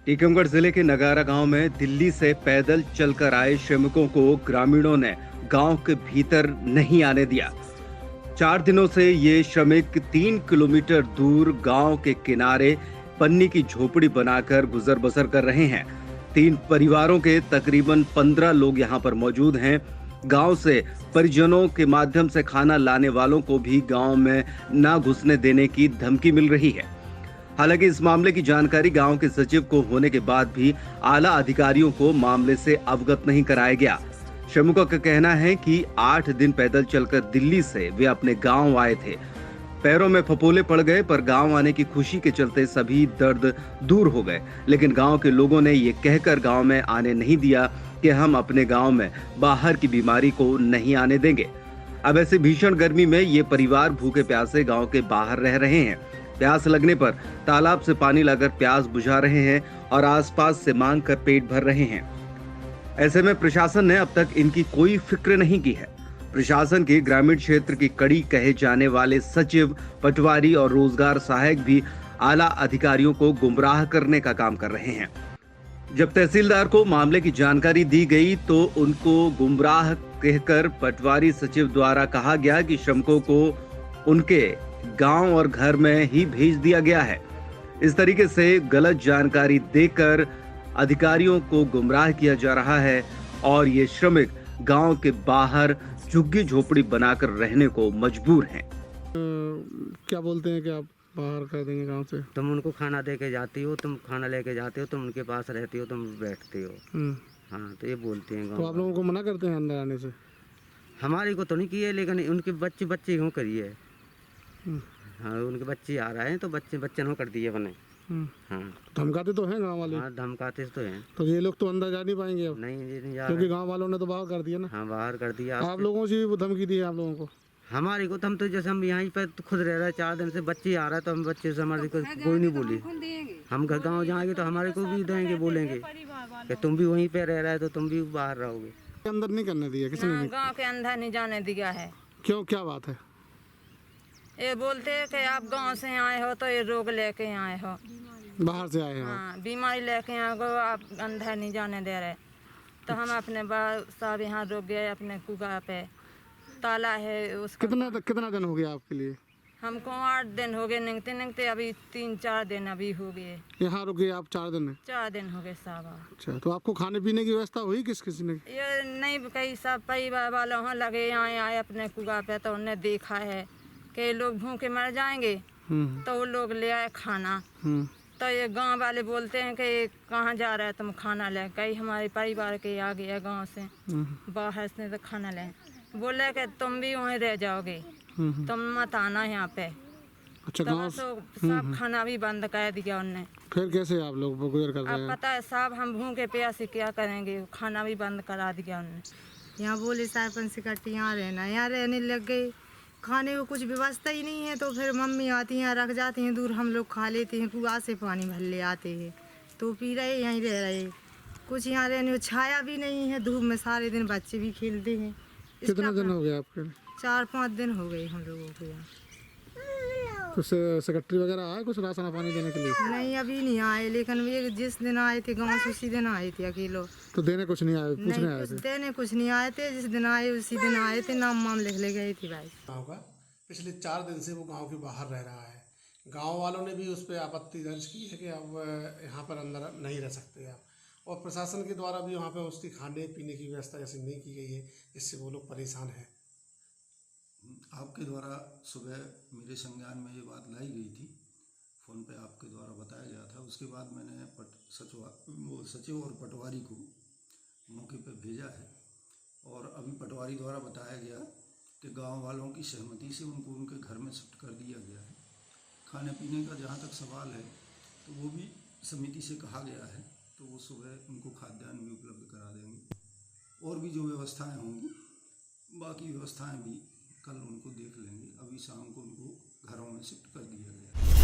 टीकमगढ़ जिले के नगारा गांव में दिल्ली से पैदल चलकर आए श्रमिकों को ग्रामीणों ने गांव के भीतर नहीं आने दिया। 4 दिनों से ये श्रमिक 3 किलोमीटर दूर गांव के किनारे पन्नी की झोपड़ी बनाकर गुजर बसर कर रहे हैं। 3 परिवारों के तकरीबन 15 लोग यहां पर मौजूद हैं। गांव से परिजनों के माध्यम से खाना लाने वालों को भी गांव में न घुसने देने की धमकी मिल रही है। हालांकि इस मामले की जानकारी गांव के सचिव को होने के बाद भी आला अधिकारियों को मामले से अवगत नहीं कराया गया। श्रमिकों का कहना है कि 8 दिन पैदल चलकर दिल्ली से वे अपने गांव आए थे। पैरों में फपोले पड़ गए, पर गांव आने की खुशी के चलते सभी दर्द दूर हो गए। लेकिन गांव के लोगों ने ये कहकर गांव में आने नहीं दिया कि हम अपने गांव में बाहर की बीमारी को नहीं आने देंगे। अब ऐसे भीषण गर्मी में ये परिवार भूखे प्यासे गांव के बाहर रह रहे हैं। प्यास लगने पर तालाब से पानी लाकर प्यास बुझा रहे हैं और आसपास से मांग कर पेट भर रहे हैं। ऐसे में प्रशासन ने अब तक इनकी कोई फिक्र नहीं की है। प्रशासन के ग्रामीण क्षेत्र की कड़ी कहे जाने वाले सचिव, पटवारी और रोजगार सहायक भी आला अधिकारियों को गुमराह करने का काम कर रहे हैं। जब तहसीलदार को मामले की जानकारी दी गई तो उनको गुमराह कहकर पटवारी सचिव द्वारा कहा गया कि श्रमिकों को उनके गांव और घर में ही भेज दिया गया है। इस तरीके से गलत जानकारी देकर अधिकारियों को गुमराह किया जा रहा है और ये श्रमिक गांव के बाहर झुग्गी झोपड़ी बनाकर रहने को मजबूर हैं। क्या बोलते हैं कि आप बाहर कर देंगे गांव से? तुम उनको खाना दे के जाती हो, तुम खाना लेके जाते हो, तुम उनके पास रहती हो, तुम बैठते हो। हाँ, तो ये बोलते हैं। तो आप लोगों को मना करते हैं अंदर आने से? हमारी को तो नहीं किए, लेकिन उनके बच्चे क्यों करिए। हाँ, उनके बच्चे आ रहे हैं तो बच्चे हो कर दिए बने। हाँ, धमकाते तो हैं गांव वाले? हाँ, धमकाते तो हैं। तो ये लोग तो अंदर जा नहीं पाएंगे अब? नहीं क्योंकि गांव वालों ने तो बाहर कर दिया ना। हाँ, बाहर कर दिया। आप लोगों से भी धमकी दी है आप लोगों को? हमारी को तो हम तो जैसे हम यहीं पर खुद रह रहे हैं, 4 दिन से बच्चे आ रहा है तो हम बच्चे से हमारे को कोई नहीं बोली। हम घर गाँव जाएंगे तो हमारे को भी देंगे, बोलेंगे कि तुम भी वहीं पे रह रहे है तो तुम भी बाहर रहोगे। अंदर नहीं करने दिया किसी ने? गांव के अंदर नहीं जाने दिया है। क्यों, क्या बात है? ये बोलते हैं कि आप गांव से आए हो तो ये रोग लेके आए हो, बाहर से आए हैं? हाँ, बीमारी लेके आए हो, आप अंदर नहीं जाने दे रहे। तो हम अपने साहब यहाँ रुक गए, अपने कुआ पे ताला है उसका। कितना दिन हो गया आपके लिए? हमको 8 दिन हो गए निकते अभी 3-4 दिन अभी हो गए। यहाँ रुके आप 4 दिन? 4 दिन हो गए साहब। अच्छा, तो आपको खाने पीने की व्यवस्था हुई किसी ने? ये नहीं, कई सब परिवार वालों वहाँ लगे आए अपने कुआ पे, तो उन्हें देखा है कि लोग भूखे मर जाएंगे तो वो लोग ले आए खाना। तो ये गांव वाले बोलते हैं कि कहाँ जा रहे हैं तुम खाना ले। कई हमारे परिवार के आ गए गांव से बाहर से तो खाना ले, बोले कि तुम भी वहीं रह जाओगे, तुम मत आना यहाँ पे। अच्छा, तो सब खाना भी बंद कर दिया उनने। फिर कैसे आप लोग गुजर कर रहे हैं? अब पता है साहब, हम भूखे प्यासे क्या करेंगे, खाना भी बंद करा दिया उनने। यहाँ बोले सरपंच से कट्टी यहाँ रहना, यहाँ रहने लग गए। खाने को कुछ व्यवस्था ही नहीं है, तो फिर मम्मी आती हैं रख जाती हैं दूर, हम लोग खा लेते हैं, कुआं से पानी भर ले आते हैं तो पी रहे, यहीं रह रहे। कुछ यहाँ रहने को छाया भी नहीं है, धूप में सारे दिन बच्चे भी खेलते हैं। कितने दिन हो गए आपके? 4-5 दिन हो गए हम लोगों को यहाँ। तो सेक्रेटरी वगैरह आए कुछ राशन पानी देने के लिए? नहीं, अभी नहीं आए, लेकिन वे जिस दिन आए थे गाँव से उसी दिन आए थे अकेलो। तो देने कुछ नहीं आए, पूछने आए थे? देने कुछ नहीं आए थे, जिस दिन आए उसी दिन आए थे, नाम लिख ले गए थे भाई। गाँव का पिछले 4 दिन से वो गांव के बाहर रह रहा है। गांव वालों ने भी उस पर आपत्ति दर्ज की है कि अब यहाँ पर अंदर नहीं रह सकते आप, और प्रशासन के द्वारा भी वहाँ पर उसकी खाने पीने की व्यवस्था ऐसी नहीं की गई है, जिससे वो लोग परेशान हैं। आपके द्वारा सुबह मेरे संज्ञान में ये बात लाई गई थी, फ़ोन पे आपके द्वारा बताया गया था। उसके बाद मैंने सचिव और पटवारी को मौके पे भेजा है, और अभी पटवारी द्वारा बताया गया कि गांव वालों की सहमति से उनको उनके घर में शिफ्ट कर दिया गया है। खाने पीने का जहां तक सवाल है तो वो भी समिति से कहा गया है, तो वो सुबह उनको खाद्यान्न भी उपलब्ध करा देंगे, और भी जो व्यवस्थाएं होंगी बाकी व्यवस्थाएं भी कल उनको देख लेंगे। अभी शाम को उनको घरों में शिफ्ट कर दिया गया है।